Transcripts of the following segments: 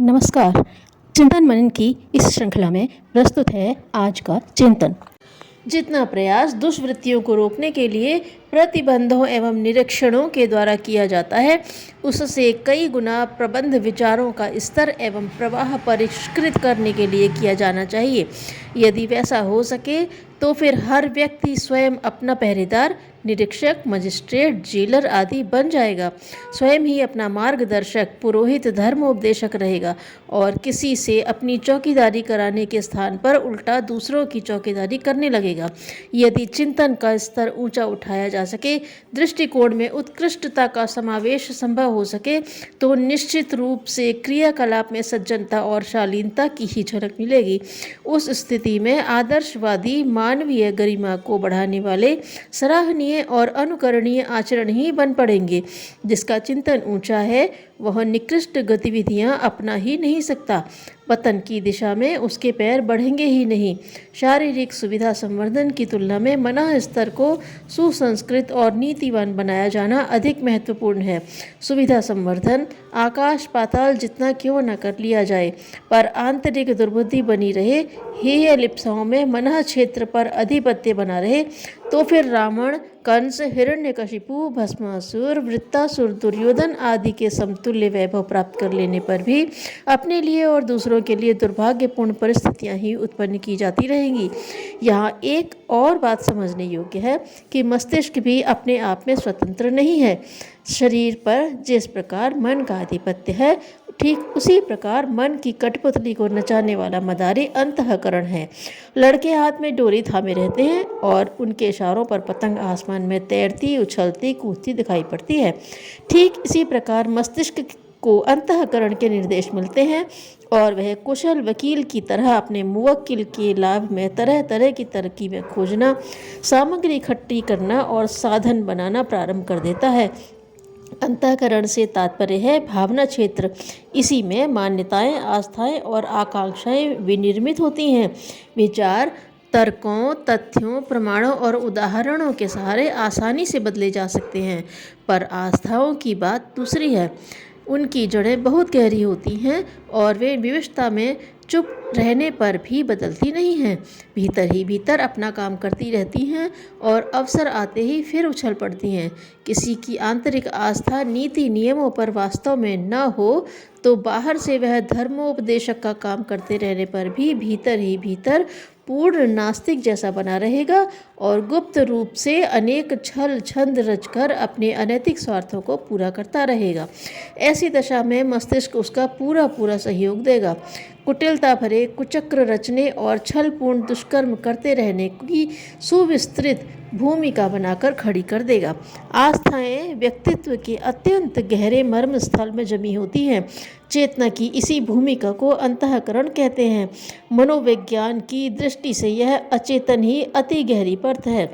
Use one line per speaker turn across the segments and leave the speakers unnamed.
नमस्कार। चिंतन मनन की इस श्रृंखला में प्रस्तुत है आज का चिंतन। जितना प्रयास दुष्वृत्तियों को रोकने के लिए प्रतिबंधों एवं निरीक्षणों के द्वारा किया जाता है, उससे कई गुना प्रबंध विचारों का स्तर एवं प्रवाह परिष्कृत करने के लिए किया जाना चाहिए। यदि वैसा हो सके तो फिर हर व्यक्ति स्वयं अपना पहरेदार, निरीक्षक, मजिस्ट्रेट, जेलर आदि बन जाएगा। स्वयं ही अपना मार्गदर्शक, पुरोहित, धर्मोपदेशक रहेगा और किसी से अपनी चौकीदारी कराने के स्थान पर उल्टा दूसरों की चौकीदारी करने लगेगा। यदि चिंतन का स्तर ऊंचा उठाया जा सके, दृष्टिकोण में उत्कृष्टता का समावेश संभव हो सके, तो निश्चित रूप से क्रियाकलाप में सज्जनता और शालीनता की ही झलक मिलेगी। उस स्थिति में आदर्शवादी मानवीय गरिमा को बढ़ाने वाले सराहनीय और अनुकरणीय आचरण ही बन पड़ेंगे। जिसका चिंतन ऊंचा है वह निकृष्ट गतिविधियां अपना ही नहीं सकता, पतन की दिशा में उसके पैर बढ़ेंगे ही नहीं। शारीरिक सुविधा संवर्धन की तुलना में मन स्तर को सुसंस्कृत और नीतिवान बनाया जाना अधिक महत्वपूर्ण है। सुविधा संवर्धन आकाश पाताल जितना क्यों न कर लिया जाए, पर आंतरिक दुर्बुद्धि बनी रहे, हेय लिप्साओं में मन क्षेत्र पर अधिपत्य बना रहे, तो फिर रावण, कंस, हिरण्यकशिपु, भस्मासुर, वृत्तासुर, दुर्योधन आदि के समतुल्य वैभव प्राप्त कर लेने पर भी अपने लिए और दूसरों के लिए दुर्भाग्यपूर्ण परिस्थितियां ही उत्पन्न की जाती रहेंगी। यहाँ एक और बात समझने योग्य है कि मस्तिष्क भी अपने आप में स्वतंत्र नहीं है। शरीर पर जिस प्रकार मन का आधिपत्य है, ठीक उसी प्रकार मन की कठपुतली को नचाने वाला मदारी अंतःकरण है। लड़के हाथ में डोरी थामे रहते हैं और उनके इशारों पर पतंग आसमान में तैरती, उछलती, कूदती दिखाई पड़ती है। ठीक इसी प्रकार मस्तिष्क को अंतःकरण के निर्देश मिलते हैं और वह कुशल वकील की तरह अपने मुवक्किल के लाभ में तरह तरह की तरकीबें खोजना, सामग्री इकट्ठी करना और साधन बनाना प्रारंभ कर देता है। अंतःकरण से तात्पर्य है भावना क्षेत्र। इसी में मान्यताएं, आस्थाएं और आकांक्षाएं विनिर्मित होती हैं। विचार तर्कों, तथ्यों, प्रमाणों और उदाहरणों के सहारे आसानी से बदले जा सकते हैं, पर आस्थाओं की बात दूसरी है। उनकी जड़ें बहुत गहरी होती हैं और वे विवशता में चुप रहने पर भी बदलती नहीं हैं। भीतर ही भीतर अपना काम करती रहती हैं और अवसर आते ही फिर उछल पड़ती हैं। किसी की आंतरिक आस्था नीति नियमों पर वास्तव में न हो तो बाहर से वह धर्मोपदेशक का काम करते रहने पर भी भीतर ही भीतर पूर्ण नास्तिक जैसा बना रहेगा और गुप्त रूप से अनेक छल छंद रचकर अपने अनैतिक स्वार्थों को पूरा करता रहेगा। ऐसी दशा में मस्तिष्क उसका पूरा पूरा सहयोग देगा। कुटिलता भरे कुचक्र रचने और छलपूर्ण दुष्कर्म करते रहने की सुविस्तृत भूमिका बनाकर खड़ी कर देगा। आस्थाएं व्यक्तित्व के अत्यंत गहरे मर्म स्थल में जमी होती हैं। चेतना की इसी भूमिका को अंतःकरण कहते हैं। मनोविज्ञान की दृष्टि से यह अचेतन ही अति गहरी परत है।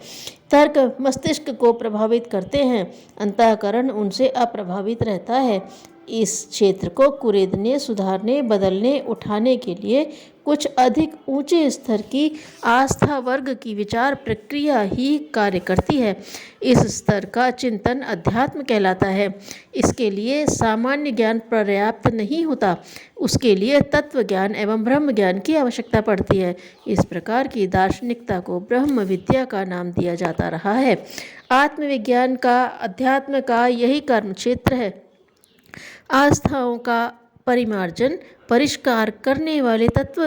तर्क मस्तिष्क को प्रभावित करते हैं, अंतःकरण उनसे अप्रभावित रहता है। इस क्षेत्र को कुरेदने, सुधारने, बदलने, उठाने के लिए कुछ अधिक ऊंचे स्तर की आस्था वर्ग की विचार प्रक्रिया ही कार्य करती है। इस स्तर का चिंतन अध्यात्म कहलाता है। इसके लिए सामान्य ज्ञान पर्याप्त नहीं होता, उसके लिए तत्व ज्ञान एवं ब्रह्म ज्ञान की आवश्यकता पड़ती है। इस प्रकार की दार्शनिकता को ब्रह्म विद्या का नाम दिया जाता रहा है। आत्मविज्ञान का, अध्यात्म का यही कर्म क्षेत्र है। आस्थाओं का परिमार्जन, परिष्कार करने वाले तत्व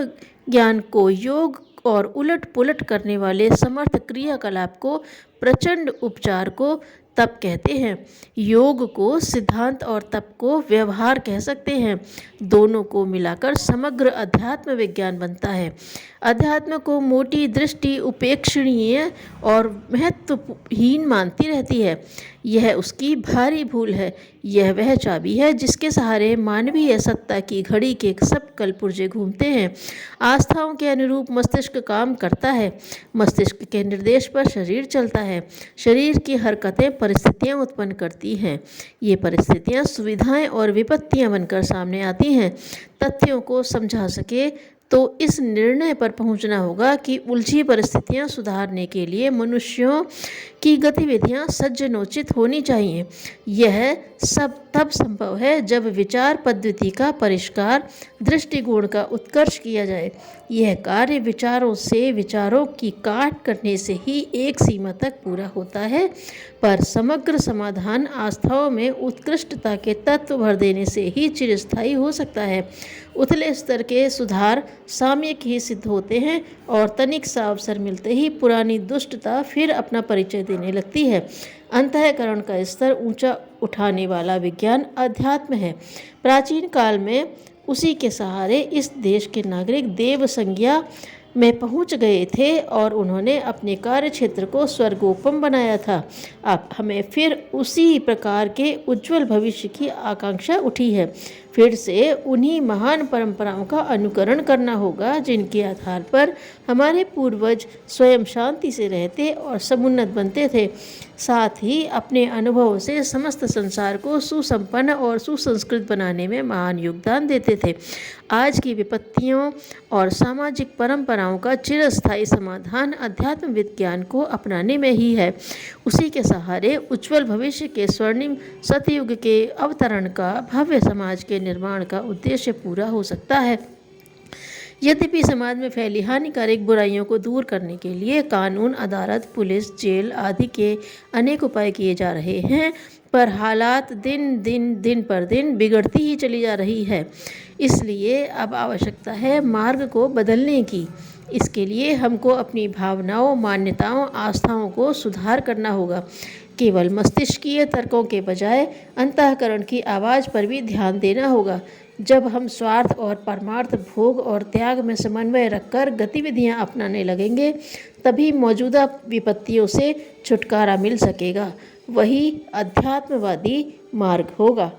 ज्ञान को योग और उलट पुलट करने वाले समर्थ क्रियाकलाप को, प्रचंड उपचार को तप कहते हैं। योग को सिद्धांत और तप को व्यवहार कह सकते हैं। दोनों को मिलाकर समग्र अध्यात्म विज्ञान बनता है। अध्यात्म को मोटी दृष्टि उपेक्षणीय और महत्वहीन मानती रहती है। यह उसकी भारी भूल है। यह वह चाबी है जिसके सहारे मानवीय सत्ता की घड़ी के सब कलपुर्जे घूमते हैं। आस्थाओं के अनुरूप मस्तिष्क काम करता है। मस्तिष्क के निर्देश पर शरीर चलता है। शरीर की हरकतें परिस्थितियां उत्पन्न करती हैं। ये परिस्थितियां सुविधाएं और विपत्तियां बनकर सामने आती हैं। तथ्यों को समझा सके तो इस निर्णय पर पहुंचना होगा कि उलझी परिस्थितियां सुधारने के लिए मनुष्यों की गतिविधियां सज्जनोचित होनी चाहिए। यह सब तब संभव है जब विचार पद्धति का परिष्कार, दृष्टिकोण का उत्कर्ष किया जाए। यह कार्य विचारों से विचारों की काट करने से ही एक सीमा तक पूरा होता है, पर समग्र समाधान आस्थाओं में उत्कृष्टता के तत्व भर देने से ही चिरस्थायी हो सकता है। उथले स्तर के सुधार सामयिक ही सिद्ध होते हैं और तनिक सा अवसर मिलते ही पुरानी दुष्टता फिर अपना परिचय देने लगती है। अंतःकरण का स्तर ऊंचा उठाने वाला विज्ञान अध्यात्म है। प्राचीन काल में उसी के सहारे इस देश के नागरिक देव संज्ञा में पहुंच गए थे और उन्होंने अपने कार्य क्षेत्र को स्वर्गोपम बनाया था। अब हमें फिर उसी प्रकार के उज्जवल भविष्य की आकांक्षा उठी है। फिर से उन्हीं महान परंपराओं का अनुकरण करना होगा जिनके आधार पर हमारे पूर्वज स्वयं शांति से रहते और समुन्नत बनते थे, साथ ही अपने अनुभवों से समस्त संसार को सुसंपन्न और सुसंस्कृत बनाने में महान योगदान देते थे। आज की विपत्तियों और सामाजिक परंपराओं का चिरस्थायी समाधान अध्यात्म विज्ञान को अपनाने में ही है। उसी के सहारे उज्ज्वल भविष्य के स्वर्णिम सतयुग के अवतरण का, भव्य समाज के निर्माण का उद्देश्य पूरा हो सकता है। यद्यपि समाज में फैली हानिकारक बुराइयों को दूर करने के लिए कानून, अदालत, पुलिस, जेल आदि के अनेक उपाय किए जा रहे हैं, पर हालात दिन पर दिन बिगड़ती ही चली जा रही है। इसलिए अब आवश्यकता है मार्ग को बदलने की। इसके लिए हमको अपनी भावनाओं, मान्यताओं, आस्थाओं को सुधार करना होगा। केवल मस्तिष्कीय तर्कों के बजाय अंतःकरण की आवाज़ पर भी ध्यान देना होगा। जब हम स्वार्थ और परमार्थ, भोग और त्याग में समन्वय रखकर गतिविधियां अपनाने लगेंगे, तभी मौजूदा विपत्तियों से छुटकारा मिल सकेगा। वही अध्यात्मवादी मार्ग होगा।